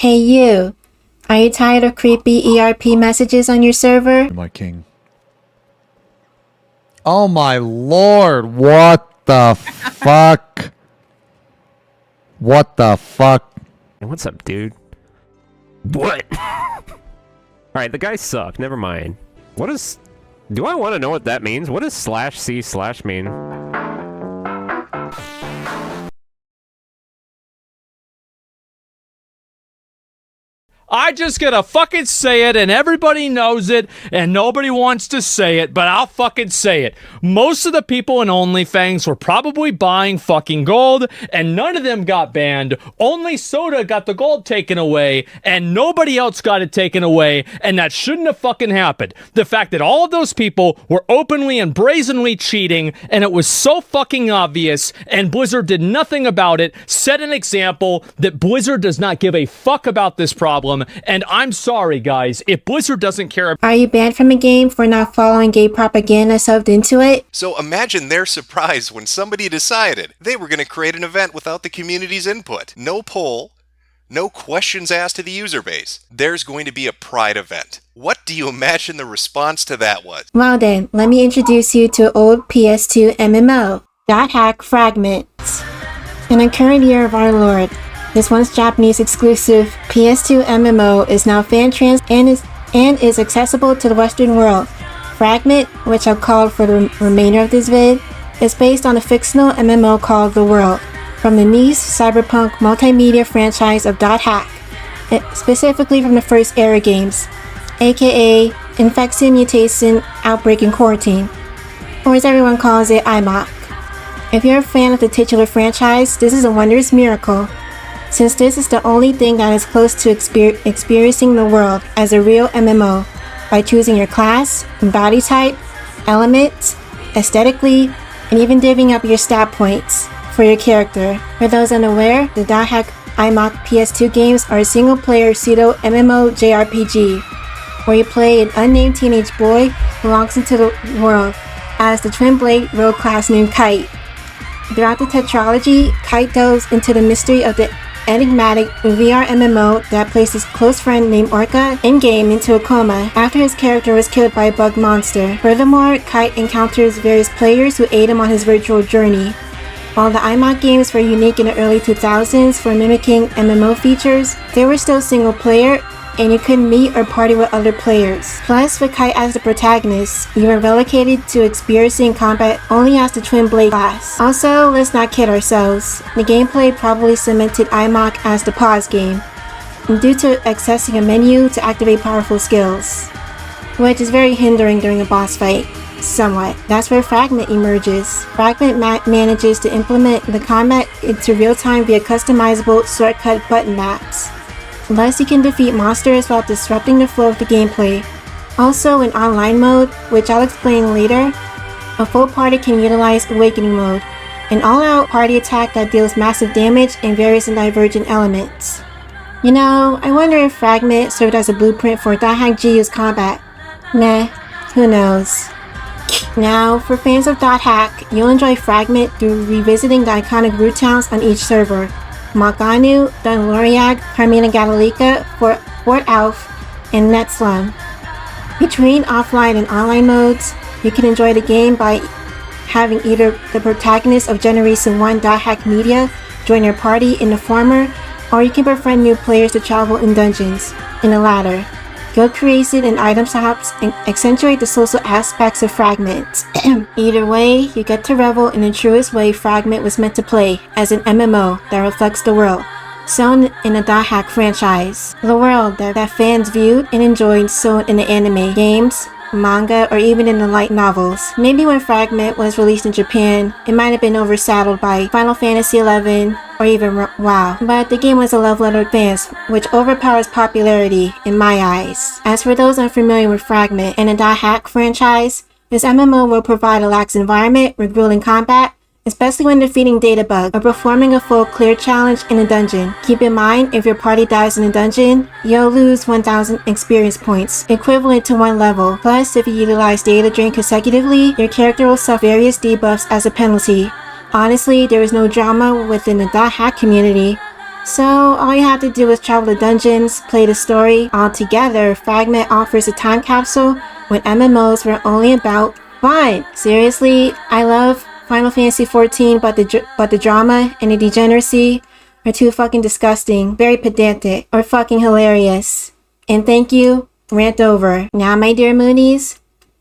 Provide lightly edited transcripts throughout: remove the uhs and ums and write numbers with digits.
Hey you, are you tired of creepy ERP messages on your server? My king. Oh my lord, what the fuck? What the fuck? Hey, what's up, dude? What? Alright, the guys suck, never mind. What is... Do I want to know what that means? What does /c/ mean? I just gotta fucking say it, and everybody knows it, and nobody wants to say it, but I'll fucking say it. Most of the people in OnlyFans were probably buying fucking gold, and none of them got banned. Only Soda got the gold taken away, and nobody else got it taken away, and that shouldn't have fucking happened. The fact that all of those people were openly and brazenly cheating, and it was so fucking obvious, and Blizzard did nothing about it, set an example that Blizzard does not give a fuck about this problem. And I'm sorry, guys, if Blizzard doesn't care. Are you banned from a game for not following gay propaganda subbed into it? So imagine their surprise when somebody decided they were going to create an event without the community's input. No poll, no questions asked to the user base. There's going to be a Pride event. What do you imagine the response to that was? Well then, let me introduce you to old PS2 MMO, .hack FRAGMENT. In the current year of our Lord, this once Japanese exclusive PS2 MMO is now fan-trans and is accessible to the Western world. Fragment, which I'll call for the remainder of this vid, is based on a fictional MMO called The World, from the niche cyberpunk multimedia franchise of .hack, specifically from the first era games, aka Infection, Mutation, Outbreak, and Quarantine, or as everyone calls it, IMOC. If you're a fan of the titular franchise, this is a wondrous miracle, since this is the only thing that is close to experiencing the world as a real MMO, by choosing your class, body type, elements, aesthetically, and even divvying up your stat points for your character. For those unaware, the .hack IMOC PS2 games are a single-player pseudo MMO JRPG, where you play an unnamed teenage boy who belongs into the world as the twin blade rogue class named Kite. Throughout the tetralogy, Kite delves into the mystery of the enigmatic VR MMO that placed his close friend named Orca in-game into a coma after his character was killed by a bug monster. Furthermore, Kite encounters various players who aid him on his virtual journey. While the IMOC games were unique in the early 2000s for mimicking MMO features, they were still single-player, and you couldn't meet or party with other players. Plus, with Kite as the protagonist, you were relegated to experiencing combat only as the Twin Blade class. Also, let's not kid ourselves, the gameplay probably cemented IMOC as the pause game, due to accessing a menu to activate powerful skills, which is very hindering during a boss fight. Somewhat. That's where Fragment emerges. Fragment manages to implement the combat into real time via customizable shortcut button maps. Thus, you can defeat monsters without disrupting the flow of the gameplay. Also, in online mode, which I'll explain later, a full party can utilize Awakening mode, an all-out party attack that deals massive damage in various and divergent elements. You know, I wonder if Fragment served as a blueprint for .hack GU's combat. Nah, who knows. Now, for fans of .hack, you'll enjoy Fragment through revisiting the iconic root towns on each server. Malganu, Dunloriag, Carmina Gallica, Fort Alf, and Netslum. Between offline and online modes, you can enjoy the game by having either the protagonist of Generation 1 .hack media join your party in the former, or you can befriend new players to travel in dungeons in the latter. Guild creation and item shops accentuate the social aspects of Fragment. Either way, you get to revel in the truest way Fragment was meant to play, as an MMO that reflects the world, shown in the .hack franchise. The world that fans viewed and enjoyed shown in the anime, games, manga, or even in the light novels. Maybe when Fragment was released in Japan, it might have been overshadowed by Final Fantasy XI or even WoW, but the game was a love letter to fans, which overpowers popularity in my eyes. As for those unfamiliar with Fragment and the .hack franchise, this MMO will provide a lax environment with grueling combat, especially when defeating data bug or performing a full clear challenge in a dungeon. Keep in mind, if your party dies in a dungeon, you'll lose 1000 experience points, equivalent to 1 level. Plus, if you utilize data drain consecutively, your character will suffer various debuffs as a penalty. Honestly, there is no drama within the .hack community. So all you have to do is travel to dungeons, play the story. Altogether, Fragment offers a time capsule when MMOs were only about fun. Seriously, I love Final Fantasy XIV, but the drama and the degeneracy are too fucking disgusting, very pedantic, or fucking hilarious. And thank you, rant over. Now, my dear Moonies,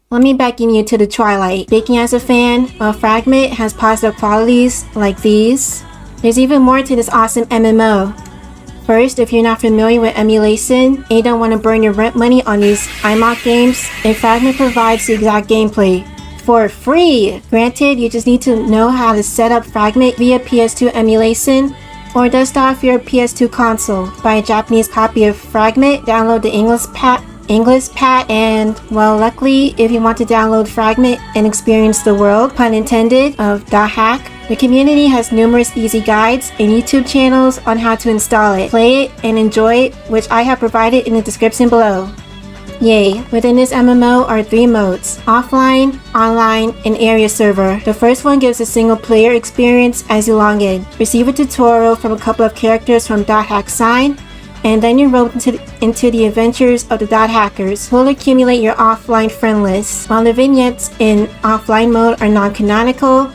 let me beckon you to the twilight. Speaking as a fan, while Fragment has positive qualities like these, there's even more to this awesome MMO. First, if you're not familiar with emulation and you don't want to burn your rent money on these iMock games, then Fragment provides the exact gameplay for free. Granted, you just need to know how to set up Fragment via PS2 emulation or dust off your PS2 console. Buy a Japanese copy of Fragment, download the English pat, and, well, luckily, if you want to download Fragment and experience the world, pun intended, of .hack, the community has numerous easy guides and YouTube channels on how to install it, play it, and enjoy it, which I have provided in the description below. Yay! Within this MMO are 3 modes: offline, online, and area server. The first one gives a single player experience as you log in. Receive a tutorial from a couple of characters from .hack sign, and then you roll into the adventures of the .hackers, who will accumulate your offline friend list. While the vignettes in offline mode are non-canonical,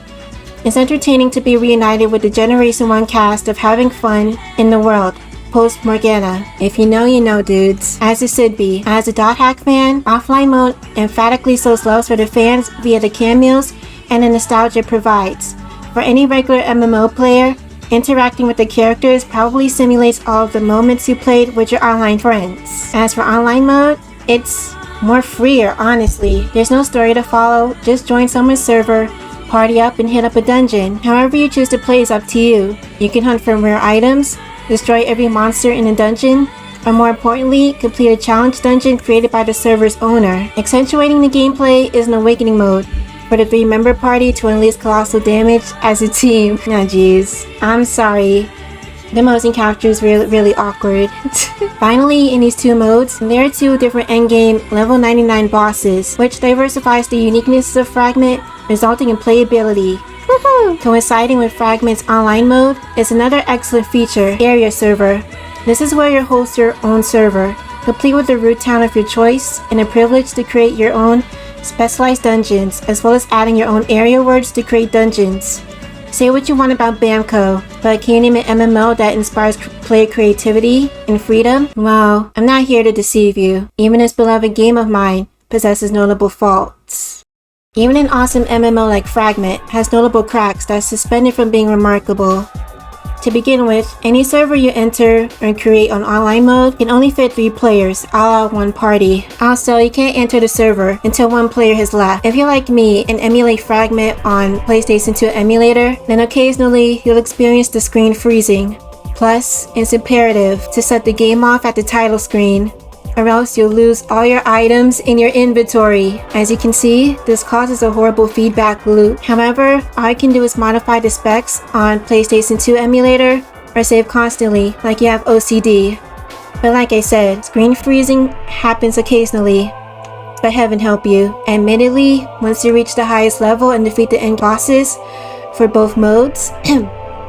it's entertaining to be reunited with the Generation 1 cast of having fun in the world. Post Morgana. If you know, you know, dudes. As it should be. As a .hack fan, offline mode emphatically shows love for the fans via the cameos and the nostalgia it provides. For any regular MMO player, interacting with the characters probably simulates all of the moments you played with your online friends. As for online mode, it's more freer, honestly. There's no story to follow, just join someone's server, party up, and hit up a dungeon. However you choose to play is up to you. You can hunt for rare items, destroy every monster in a dungeon, or more importantly, complete a challenge dungeon created by the server's owner. Accentuating the gameplay is an awakening mode for the 3-member party to unleash colossal damage as a team. Nah, jeez. I'm sorry. The motion capture is really awkward. Finally, in these 2 modes, there are 2 different endgame level 99 bosses, which diversifies the uniqueness of Fragment, resulting in playability. Woohoo! Coinciding with Fragment's online mode is another excellent feature, Area Server. This is where you host your own server, complete with the root town of your choice, and a privilege to create your own specialized dungeons, as well as adding your own area words to create dungeons. Say what you want about Bamco, but can you name an MMO that inspires player creativity and freedom? Well, I'm not here to deceive you. Even this beloved game of mine possesses notable faults. Even an awesome MMO like Fragment has notable cracks that's suspended from being remarkable. To begin with, any server you enter or create on online mode can only fit 3 players, a la one party. Also, you can't enter the server until 1 player has left. If you're like me and emulate Fragment on PlayStation 2 emulator, then occasionally you'll experience the screen freezing. Plus, it's imperative to set the game off at the title screen, or else you'll lose all your items in your inventory. As you can see, this causes a horrible feedback loop. However, all I can do is modify the specs on PlayStation 2 emulator or save constantly like you have OCD. But like I said, screen freezing happens occasionally, but heaven help you. Admittedly, once you reach the highest level and defeat the end bosses for both modes,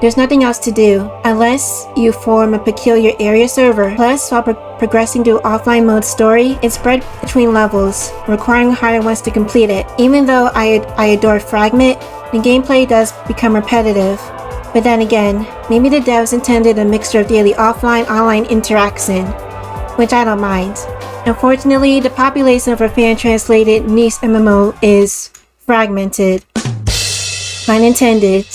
there's nothing else to do, unless you form a peculiar area server. Plus, while progressing through offline mode story, it's spread between levels, requiring harder ones to complete it. Even though I adore Fragment, the gameplay does become repetitive. But then again, maybe the devs intended a mixture of daily offline-online interaction, which I don't mind. Unfortunately, the population of a fan-translated niche MMO is fragmented. Pun intended.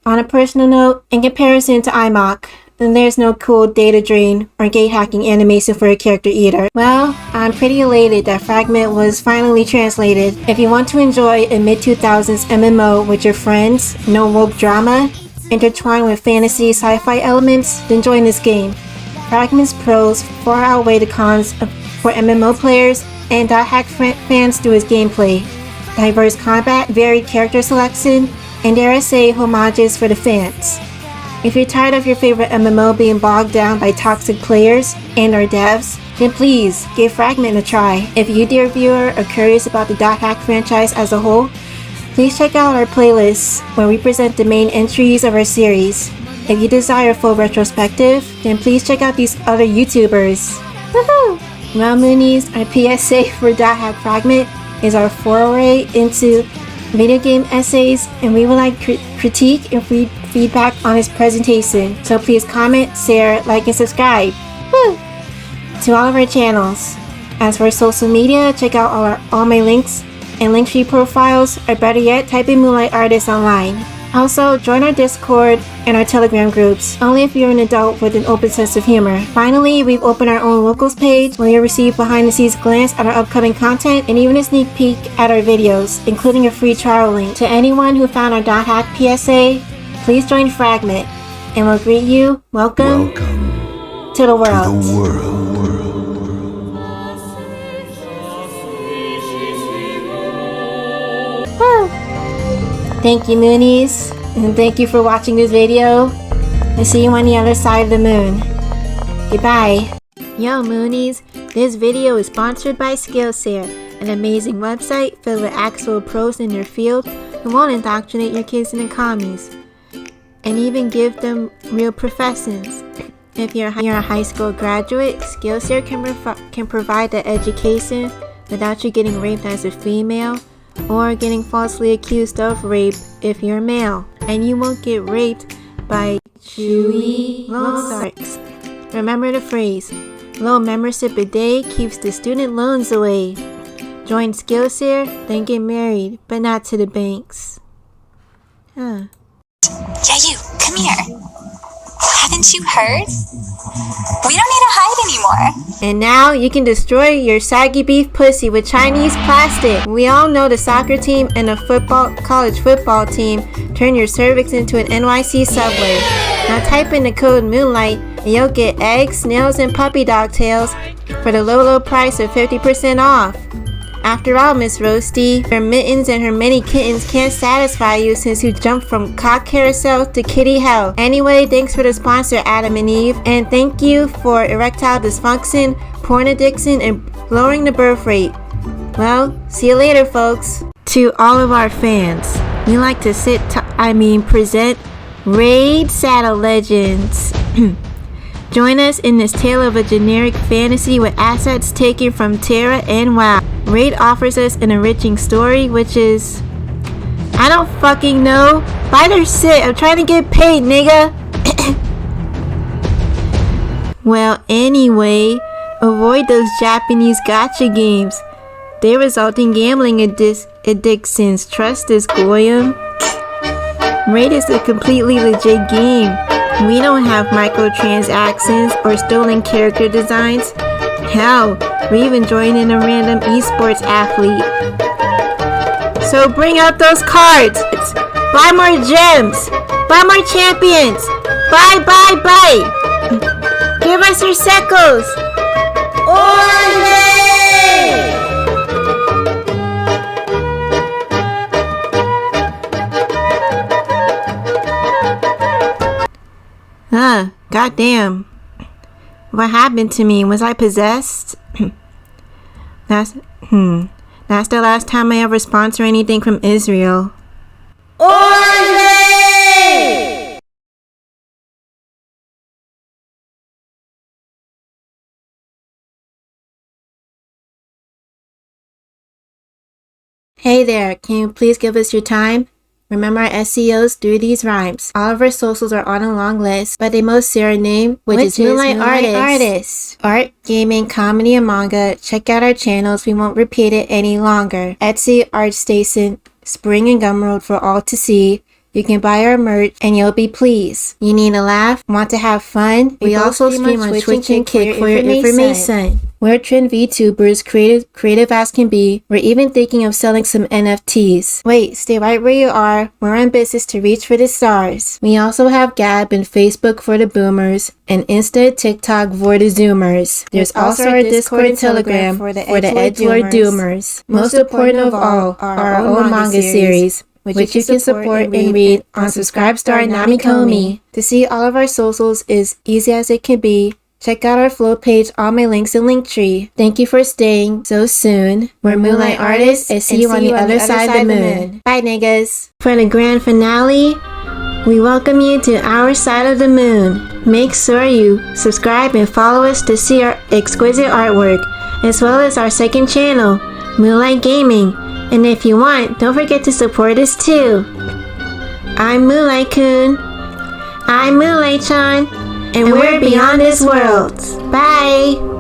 On a personal note, in comparison to iMock, then there's no cool data drain or gate hacking animation for a character either. Well, I'm pretty elated that Fragment was finally translated. If you want to enjoy a mid-2000s MMO with your friends, no woke drama, intertwined with fantasy sci-fi elements, then join this game. Fragment's pros far outweigh the cons for MMO players and .hack fans through its gameplay, diverse combat, varied character selection, and dare I say, homages for the fans. If you're tired of your favorite MMO being bogged down by toxic players and or devs, then please give Fragment a try. If you, dear viewer, are curious about the .hack franchise as a whole, please check out our playlists where we present the main entries of our series. If you desire a full retrospective, then please check out these other YouTubers. Woohoo! Well, Moonies, our PSA for .hack Fragment is our foray into video game essays, and we would like critique and feedback on his presentation. So please comment, share, like, and subscribe. Woo! To all of our channels. As for social media, check out all my links and Linktree profiles, or better yet, type in Moonlight Artist online. Also, join our Discord and our Telegram groups, only if you're an adult with an open sense of humor. Finally, we've opened our own locals page where you'll receive behind-the-scenes glance at our upcoming content and even a sneak peek at our videos, including a free trial link. To anyone who found our .hack PSA, please join Fragment, and we'll greet you, welcome to the world. Woo! Thank you, Moonies, and thank you for watching this video. I'll see you on the other side of the moon. Goodbye. Yo, Moonies, this video is sponsored by Skillshare, an amazing website filled with actual pros in their field who won't indoctrinate your kids into commies, and even give them real professions. If you're a high school graduate, Skillshare can provide the education without you getting raped as a female, or getting falsely accused of rape if you're male. And you won't get raped by chewy loan sharks. Remember the phrase, low membership a day keeps the student loans away. Join Skillshare, then get married, but not to the banks. Yeah, you, come here. Haven't you heard? We don't need to hide anymore. And now you can destroy your saggy beef pussy with Chinese plastic. We all know the soccer team and the college football team turn your cervix into an NYC subway. Now type in the code Moonlight and you'll get eggs, snails, and puppy dog tails for the low price of 50% off. After all, Miss Roasty, her mittens and her many kittens can't satisfy you since you jumped from cock carousel to kitty hell. Anyway, thanks for the sponsor, Adam and Eve, and thank you for erectile dysfunction, porn addiction, and lowering the birth rate. Well, see you later, folks. To all of our fans, we like to present Raid Saddle Legends. Join us in this tale of a generic fantasy with assets taken from Terra and WoW. Raid offers us an enriching story, which is... I don't fucking know. Buy their shit. I'm trying to get paid, nigga. Well, anyway, avoid those Japanese gacha games. They result in gambling addictions. Trust us, Goyim. Raid is a completely legit game. We don't have microtransactions or stolen character designs. Hell, we even joined in a random esports athlete. So bring out those cards. Buy more gems. Buy more champions. Buy. Give us your secos. Ole! Goddamn. What happened to me? Was I possessed? That's the last time I ever sponsor anything from Israel. Ole! Hey there, can you please give us your time? Remember our SEOs through these rhymes. All of our socials are on a long list, but they most share a name, which is Moonlight Artist. Art, gaming, comedy, and manga. Check out our channels. We won't repeat it any longer. Etsy, ArtStation, Spring and Gumroad for all to see. You can buy our merch and you'll be pleased. You need a laugh? Want to have fun? We also stream on Twitch and Kick for your information. We're trend VTubers, creative as can be. We're even thinking of selling some NFTs. Wait, stay right where you are. We're on business to reach for the stars. We also have Gab and Facebook for the boomers, and Insta, TikTok for the zoomers. There's also our Discord and Telegram for the edgelord doomers. Most important of all are our own manga series, which you can support and read on Subscribestar Namikomi. To see all of our socials is easy as it can be. Check out our flow page, all my links in Linktree. Thank you for staying so soon. We're Moonlight Artists and see you on the other side of the moon. Bye, niggas. For the grand finale, We welcome you to our side of the moon. Make sure you subscribe and follow us to see our exquisite artwork, as well as our second channel, Moonlight Gaming. And if you want, don't forget to support us too. I'm Moonlight-kun. I'm Moonlight-chan. And we're beyond this world. Bye!